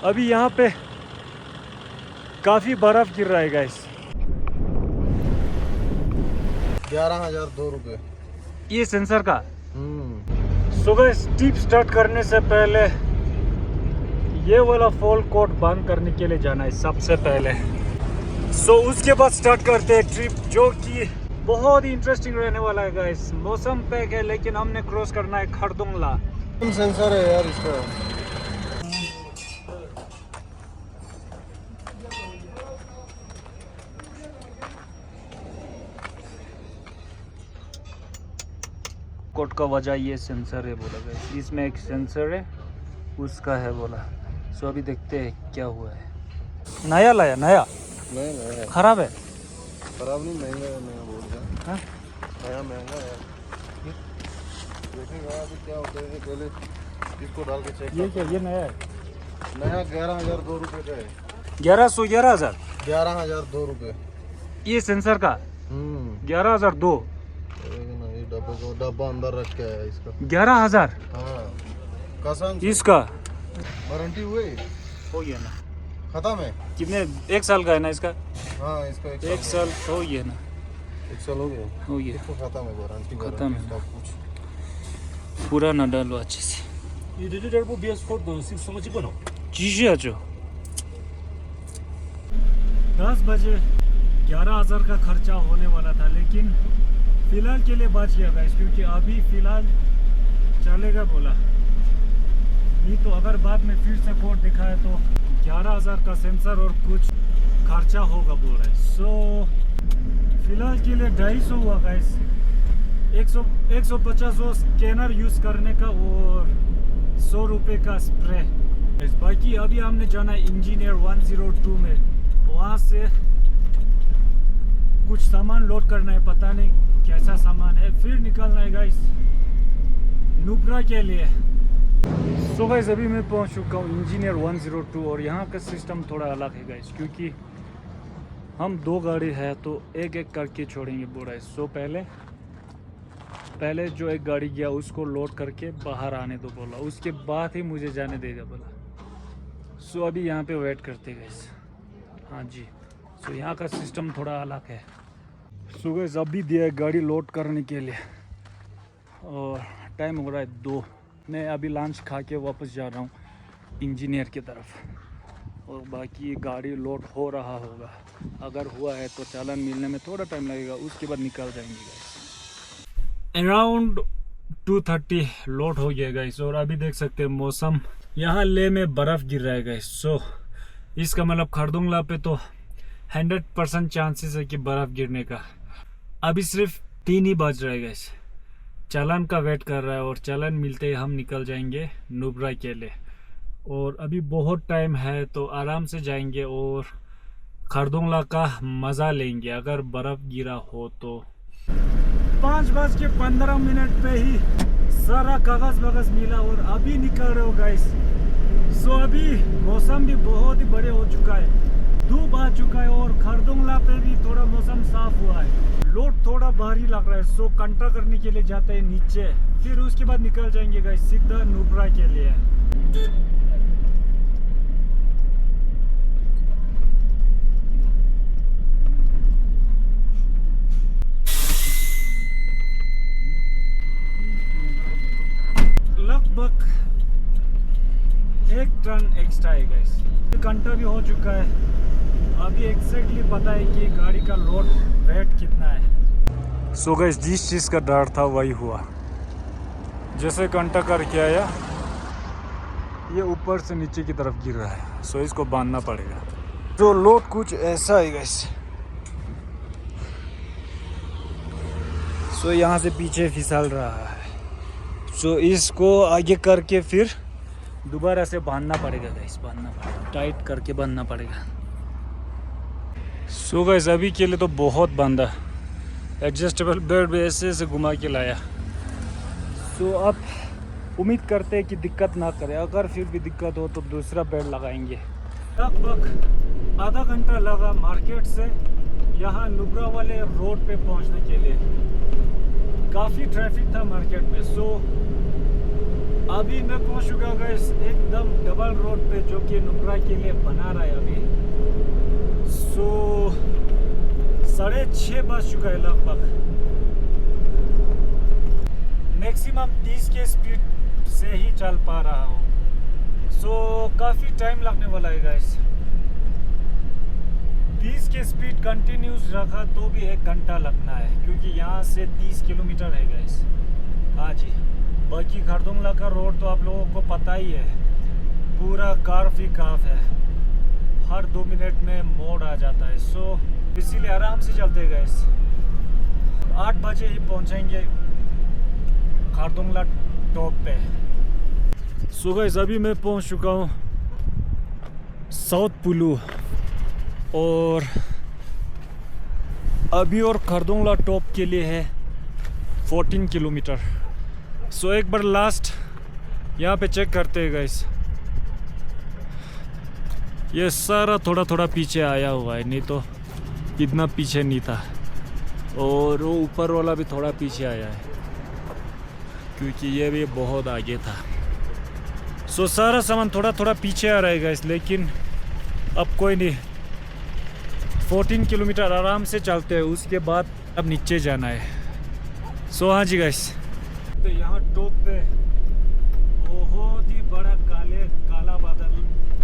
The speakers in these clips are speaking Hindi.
अभी यहाँ पे काफ़ी बर्फ़ गिर रहा है गाइस। 11,002 रुपये ये सेंसर का। सुबह स्टीप स्टार्ट करने से पहले ये वाला फॉल कोट बंद करने के लिए जाना है सबसे पहले। उसके बाद स्टार्ट करते हैं ट्रिप, जो कि बहुत ही इंटरेस्टिंग रहने वाला है गाइस। मौसम पैक है लेकिन हमने क्रॉस करना है खरदुंगला। सेंसर है यार इसका। कोट का वजह ये सेंसर है बोला गाइस। इसमें एक सेंसर है, उसका है बोला। अभी देखते हैं क्या हुआ है। नया लाया? नया नहीं खराब है? खराब नहीं, महंगा है। नया बोल रहा हाँ? नया महंगा है। देखेगा अभी क्या होता है, पहले इसको डाल के चेक। ये क्या, ये नया है? नया 11,002 रुपये का है। 11,000 11,002 रुपये ये सेंसर का। 11,002 ये डब्बा अंदर रख के आया इसका। 11,000 हाँ कसम से। इसका वारंटी हुई हो गया ना? खत्म है। कितने, 1 साल का है ना इसका? हाँ इसका 1 साल हो गया ना? 1 साल हो गया। हो गया, इसको खत्म है वारंटी। खत्म है। सब कुछ पूरा ना डालो अच्छे से। चीज़ें आजो 10 बजे 11,000 का खर्चा होने वाला था, लेकिन फिलहाल के लिए बच गया गाइस, क्योंकि अभी फिलहाल चलेगा बोला। नहीं तो अगर बाद में फिर से कोड दिखाए तो 11,000 का सेंसर और कुछ खर्चा होगा बोल रहे। फिलहाल के लिए 250 हुआ गाइस। 150 वो स्कैनर यूज़ करने का और 100 रुपये का स्प्रे। बाकी अभी हमने जाना है इंजीनियर 102 में, वहाँ से कुछ सामान लोड करना है, पता नहीं कैसा सामान है, फिर निकलना है गाइस नुब्रा के लिए। गाइस अभी मैं पहुंच चुका हूँ इंजीनियर 102, और यहाँ का सिस्टम थोड़ा अलग है गाइस, क्योंकि हम 2 गाड़ी है तो एक एक करके छोड़ेंगे बोला है। पहले जो एक गाड़ी गया उसको लोड करके बाहर आने दो बोला, उसके बाद ही मुझे जाने देगा बोला। अभी यहाँ पे वेट करते गाइस। हाँ जी, यहाँ का सिस्टम थोड़ा अलग है। गाइस अभी दिया गाड़ी लोड करने के लिए, और टाइम हो रहा है 2। मैं अभी लंच खा के वापस जा रहा हूँ इंजीनियर की तरफ, और बाकी गाड़ी लोड हो रहा होगा। अगर हुआ है तो चालान मिलने में थोड़ा टाइम लगेगा, उसके बाद निकल जाएंगे गाइस। अराउंड 2:30 लोड हो गया गाइस, और अभी देख सकते हैं मौसम, यहाँ ले में बर्फ़ गिर रहा है गाइस। इसका मतलब खरदुंगला पे तो 100% चांसेस है कि बर्फ़ गिरने का। अभी सिर्फ 3 ही बज रहा है गाइस। चालान का वेट कर रहा है, और चालान मिलते ही हम निकल जाएंगे नुब्रा के लिए। और अभी बहुत टाइम है तो आराम से जाएंगे और खरदुंगला का मज़ा लेंगे अगर बर्फ़ गिरा हो तो। 5:15 पे ही सारा कागज़ वगज़ मिला और अभी निकल रहे हो गाइस। अभी मौसम भी बहुत ही बढ़िया हो चुका है, धूप आ चुका है, और खरदुंगला पे भी थोड़ा मौसम साफ हुआ है। लोड थोड़ा भारी लग रहा है, कंट्रा करने के लिए जाते हैं नीचे, फिर उसके बाद निकल जाएंगे गाइस सीधा नुब्रा के लिए। लगभग 1 टन एक्स्ट्रा है गाइस। घंटा भी हो चुका है, अभी एग्जैक्टली पता है कि गाड़ी का लोड वेट कितना है। गाइस जिस चीज़ का डर था वही हुआ। जैसे घंटा करके आया, ये ऊपर से नीचे की तरफ गिर रहा है, इसको बांधना पड़ेगा। लोड कुछ ऐसा है गाइस। यहाँ से पीछे फिसल रहा है, इसको आगे करके फिर दोबारा से बांधना पड़ेगा गाइस, टाइट करके बांधना पड़ेगा। गाइस अभी के लिए तो बहुत बांधा, एडजस्टेबल बेड भी ऐसे ऐसे घुमा के लाया। अब उम्मीद करते हैं कि दिक्कत ना करे, अगर फिर भी दिक्कत हो तो दूसरा बेड लगाएंगे। लगभग आधा घंटा लगा मार्केट से यहाँ नुब्रा वाले रोड पे पहुँचने। 5 बज के 15 मिनट पे ही सारा कागज वगज मिला और अभी निकल जाएंगे गाइस। पहुंचने के लिए। काफ़ी ट्रैफिक था मार्केट में, 2 बार चुका है, अभी एग्जैक्टली पता है कि गाड़ी का लोड वेट कितना है। अभी मैं पहुंच चुका हूँ गाइस एकदम डबल रोड पे, जो कि नुब्रा के लिए बना रहा है अभी। सो 6:30 बज चुका है लगभग। मैक्सिमम 30 के स्पीड से ही चल पा रहा हूँ। सो काफ़ी टाइम लगने वाला है गाइस। 30 के स्पीड कंटिन्यूस रखा तो भी 1 घंटा लगना है, क्योंकि यहाँ से 30 किलोमीटर है गाइस। हाँ जी, बाकी खरदुंगला का रोड तो आप लोगों को पता ही है, पूरा कार्फ ही कार्फ है, हर 2 मिनट में मोड़ आ जाता है। सो इसीलिए आराम से चलते गए। 8 बजे ही पहुंचेंगे खरदुंगला टॉप पे। सो गाइस अभी मैं पहुंच चुका हूँ साउथ पुलू, और अभी और खरदुंगला टॉप के लिए है 14 किलोमीटर। सो एक बार लास्ट यहाँ पे चेक करते हैं गाइस। ये सारा थोड़ा थोड़ा पीछे आया हुआ है, नहीं तो इतना पीछे नहीं था। और वो ऊपर वाला भी थोड़ा पीछे आया है, क्योंकि ये भी बहुत आगे था। सो सारा सामान थोड़ा थोड़ा पीछे आ रहा है गाइस, लेकिन अब कोई नहीं। 14 किलोमीटर आराम से चलते हैं, उसके बाद अब नीचे जाना है। सो हाँ जी गाइस, तो यहाँ टॉप पे बहुत ही बड़ा काला बादल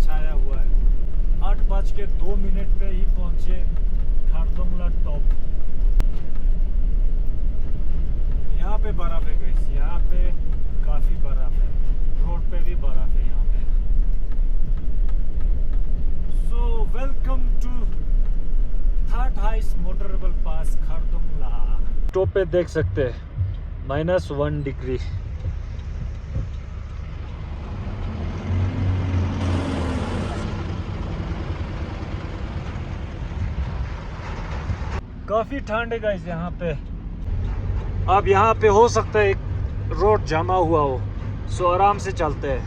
छाया हुआ है। 8:02 पे ही पहुंचे खरदुंगला टॉप। यहाँ पे बर्फ है गाइस, यहाँ पे काफी बर्फ है, रोड पे भी बर्फ है यहाँ पे। So welcome to third highest motorable pass Khardungla. Top पे देख सकते हैं -1 डिग्री। काफी ठंड है गाइस यहाँ पे। अब यहाँ पे हो सकता है एक रोड जमा हुआ हो, सो आराम से चलते हैं।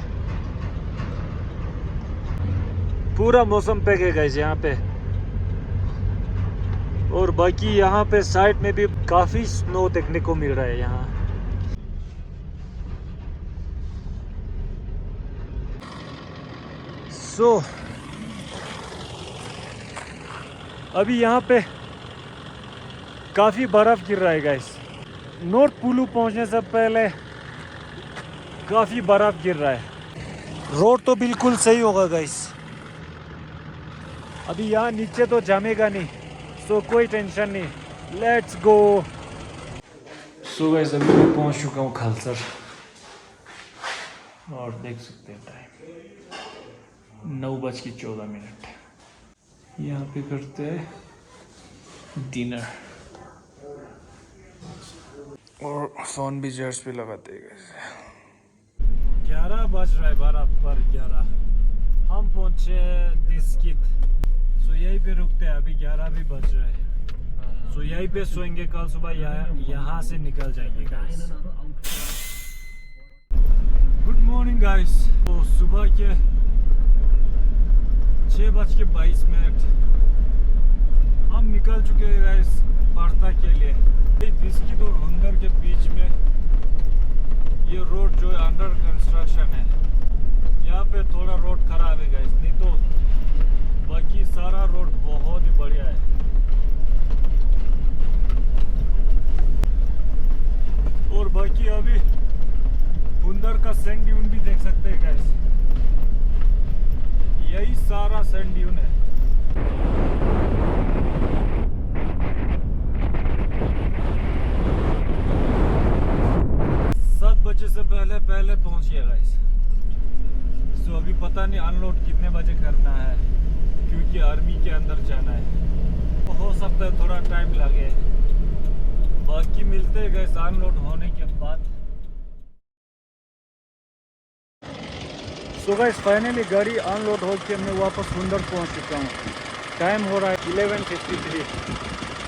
पूरा मौसम पे है गाइस यहाँ पे। और बाकी यहाँ पे साइड में भी काफी स्नो देखने को मिल रहा है यहाँ। सो अभी यहाँ पे काफी बर्फ गिर रहा है गाइस। नॉर्थ पुलू पहुंचने से पहले काफी बर्फ गिर रहा है। रोड तो बिल्कुल सही होगा गाइस, अभी यहाँ नीचे तो जमेगा नहीं, सो कोई टेंशन नहीं। Let's go. सो गाइस अभी मैं पहुंच चुका हूँ खालसर, और देख सकते हैं टाइम 9:14। यहाँ पे करते हैं डिनर, और फोन भी जर्स पे लगाते हैं। 11 बज रहा है, 12:11। हम पहुंचे दिस्कित, सो यहीं पे रुकते हैं। अभी 11 भी बज रहे हैं, सो यहीं पे सोएंगे। कल सुबह यहाँ से निकल जाएंगे गाइस। Good morning guys. तो सुबह के 6:22 हम निकल चुके हैं गाइस पार्था के लिए। दिस्कित और हुंदर के बीच में ये रोड जो है अंडर कंस्ट्रक्शन है। यहाँ पे थोड़ा रोड खराब है गाइस, नहीं तो बाकी सारा रोड बहुत ही बढ़िया है। और बाकी अभी हुंदर का सैंड ड्यून भी देख सकते हैं गाइस, यही सारा सैंड ड्यून है। बजे से पहले पहुंच गया गाइस। सो अभी पता नहीं अनलोड कितने बजे करना है, क्योंकि आर्मी के अंदर जाना है, तो हो सकता है थोड़ा टाइम लगे। बाकी मिलते हैं गाइस अनलोड होने के बाद। सो गाइस फाइनली गाड़ी अनलोड होकर मैं वापस हुंदर पहुंच चुका हूँ। टाइम हो रहा है 11:53,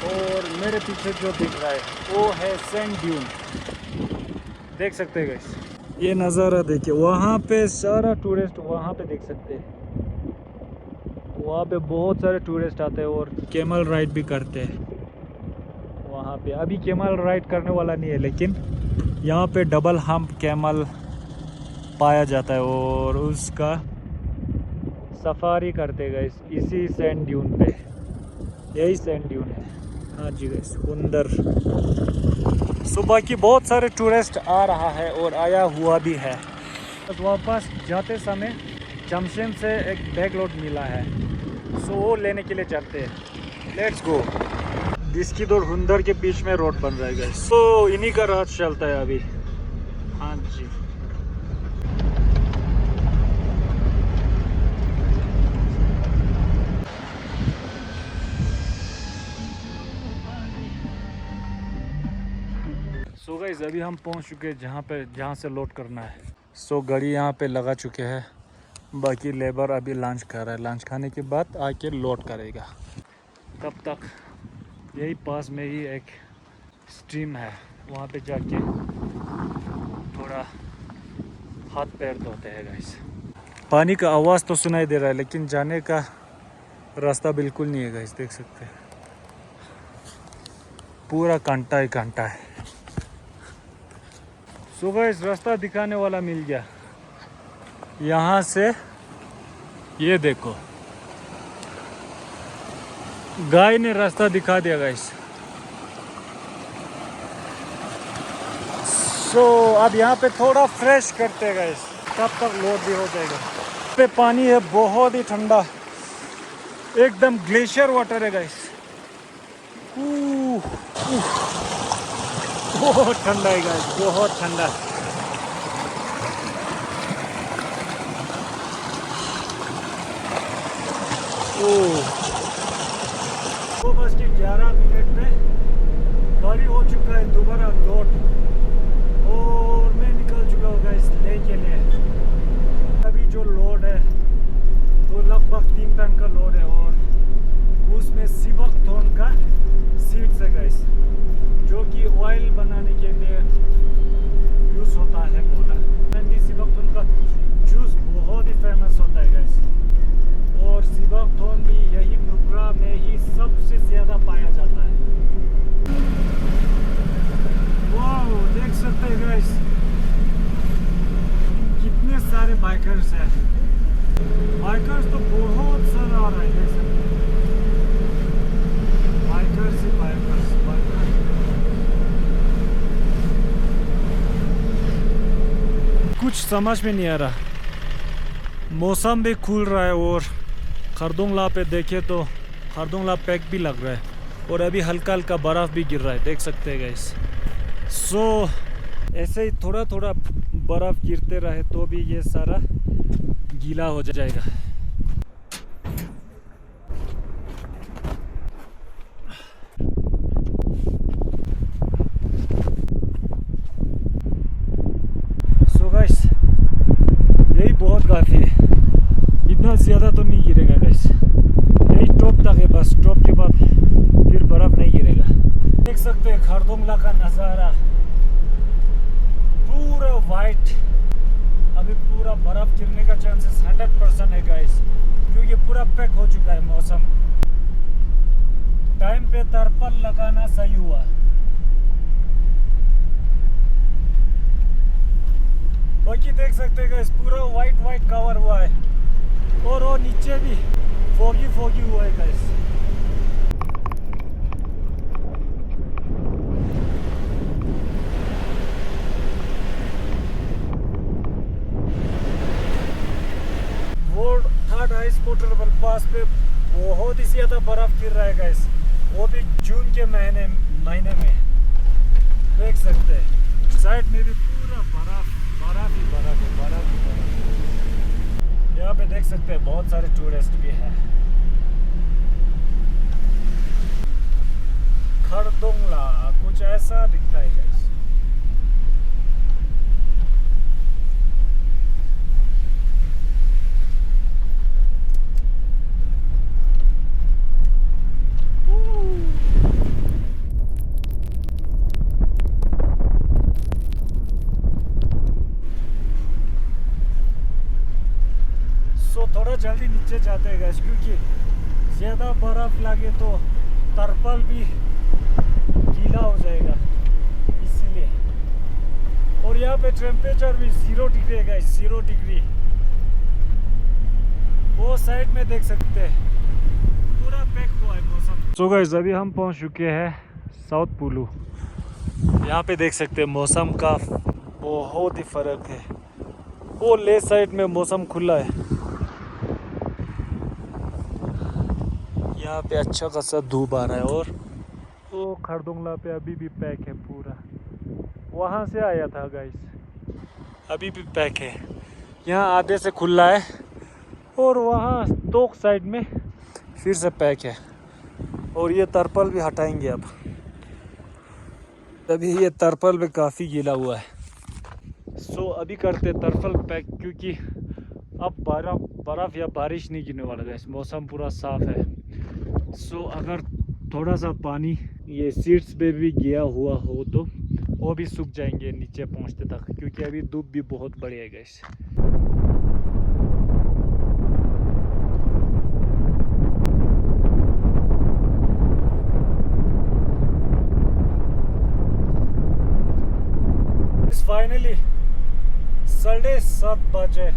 और मेरे पीछे जो दिख रहा है वो है सैंड ड्यून, देख सकते हैं गाइस। ये नज़ारा देखिए, वहाँ पे सारा टूरिस्ट वहाँ पे देख सकते हैं। वहाँ पे बहुत सारे टूरिस्ट आते हैं और कैमल राइड भी करते हैं वहाँ पे। अभी कैमल राइड करने वाला नहीं है, लेकिन यहाँ पे डबल हम्प कैमल पाया जाता है और उसका सफारी करते गाइस इसी सैंड ड्यून पे। यही सैंड ड्यून है। हाँ जी गाइस, सुंदर। सुबह की बहुत सारे टूरिस्ट आ रहा है और आया हुआ भी है। बस वापस जाते समय जमशेद से एक बैग लोड मिला है, सो वो लेने के लिए चलते हैं। Let's go. डिस्किद और हुंदर के बीच में रोड बन रहा है गाइस, तो इन्हीं का राज चलता है अभी। हाँ जी। सो गाइस अभी हम पहुंच चुके हैं जहाँ से लोड करना है। सो गाड़ी यहाँ पे लगा चुके हैं, बाकी लेबर अभी लंच खा रहा है। लंच खाने के बाद आके लोड करेगा। तब तक यही पास में ही एक स्ट्रीम है, वहाँ पे जाके थोड़ा हाथ पैर धोते हैं गाइस। पानी का आवाज़ तो सुनाई दे रहा है लेकिन जाने का रास्ता बिल्कुल नहीं है गाइस, देख सकते हैं पूरा कांटा ही कांटा है। सो गाइस रास्ता दिखाने वाला मिल गया। यहाँ से ये देखो, गाय ने रास्ता दिखा दिया गाइस। सो अब यहाँ पे थोड़ा फ्रेश करते हैं गाइस, तब तक लोड भी हो जाएगा। पे पानी है बहुत ही ठंडा, एकदम ग्लेशियर वाटर है गाइस। बहुत ठंडा है गाइस, बहुत ठंडा। 2:11 में गाड़ी हो चुका है दोबारा लोड और मैं निकल चुका हूँ गाइस ले के लिए। अभी जो लोड है वो लगभग 3 टन का लोड है और उसमें सीबकथॉर्न का सीड्स है गाइस, जो कि ऑयल बनाने के लिए यूज़ होता है पौधा। सीबकथॉर्न का जूस बहुत ही फेमस होता है गाइस, और सीबकथॉर्न भी यही नुब्रा में ही सबसे ज़्यादा पाया जाता है। वाह, देख सकते हैं गाइस कितने सारे बाइकर्स हैं। बाइकर्स तो बहुत सारा आ रहा है, देख सकते हैं बाइकर्स ही बाइकर्स। कुछ समझ में नहीं आ रहा। मौसम भी खुल रहा है और खरदुंगला पे देखे तो खरदुंगला पैक भी लग रहा है और अभी हल्का हल्का बर्फ़ भी गिर रहा है, देख सकते हैं गाइस। सो ऐसे ही थोड़ा थोड़ा बर्फ़ गिरते रहे तो भी ये सारा गीला हो जाएगा। सो गाइस यही बहुत काफ़ी है, इतना ज़्यादा तो नहीं गिरेगा गाइस, यही टॉप तक है बस। टॉप के बाद फिर बर्फ़ नहीं गिरेगा। देख सकते हैं खरदुंगला का नज़ारा पूरा वाइट। अभी पूरा बर्फ़ गिरने का चांसेस 100% है गाइस, क्योंकि पूरा पैक हो चुका है मौसम। टाइम पे तरपल लगाना सही हुआ। बाकी देख सकते हैं गाइस पूरा वाइट कवर हुआ है और वो नीचे भी फोगी हुआ है गाइस। वो थर्ड आइस पोर्टेबल पास पे बहुत ही ज़्यादा बर्फ गिर रहा है गाइस, वो भी जून के महीने में देख सकते हैं। साइड में भी पूरा बर्फ है। यहाँ पे देख सकते हैं बहुत सारे टूरिस्ट भी हैं। खरदुंगला कुछ ऐसा दिखता है गाइस। थोड़ा जल्दी नीचे जाते हैं गाइस, क्योंकि ज़्यादा बर्फ़ लगे तो तरपल भी गीला हो जाएगा, इसीलिए। और यहाँ पे टेम्परेचर भी 0 डिग्री है गाइस, 0 डिग्री। वो साइड में देख सकते हैं पूरा पैक हुआ है मौसम। सो गाइस अभी हम पहुँच चुके हैं साउथ पुलू। यहाँ पे देख सकते हैं मौसम का बहुत ही फर्क है। वो ले साइड में मौसम खुला है, यहाँ पे अच्छा खासा धूप आ रहा है। और वो खरदुंगला पे अभी भी पैक है पूरा। वहाँ से आया था गाइस, अभी भी पैक है। यहाँ आधे से खुला है और वहाँ तोक साइड में फिर से पैक है। और ये तरपल भी हटाएंगे अब। अभी ये तरपल भी काफ़ी गीला हुआ है। सो अभी करते तरपल पैक, क्योंकि अब बर्फ़ या बारिश नहीं गिरने वाला है। मौसम पूरा साफ़ है। सो अगर थोड़ा सा पानी ये सीट्स पे भी गया हुआ हो तो वो भी सूख जाएंगे नीचे पहुंचते तक, क्योंकि अभी धूप भी बहुत बड़ी है गाइस। फाइनली 7:30 बजे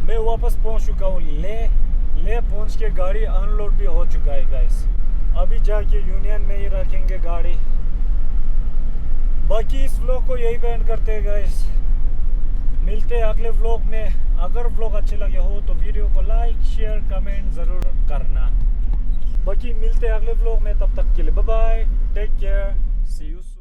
मैं वापस पहुंच चुका हूँ ले पहुंच के गाड़ी अनलोड भी हो चुका है गाइस। अभी जाके यूनियन में ही रखेंगे गाड़ी। बाकी इस व्लॉग को यही बैंड करते हैं गाइस। मिलते हैं अगले व्लॉग में। अगर व्लॉग अच्छे लगे हो तो वीडियो को लाइक शेयर कमेंट ज़रूर करना। बाकी मिलते हैं अगले व्लॉग में, तब तक के लिए bye bye, take care, see you soon.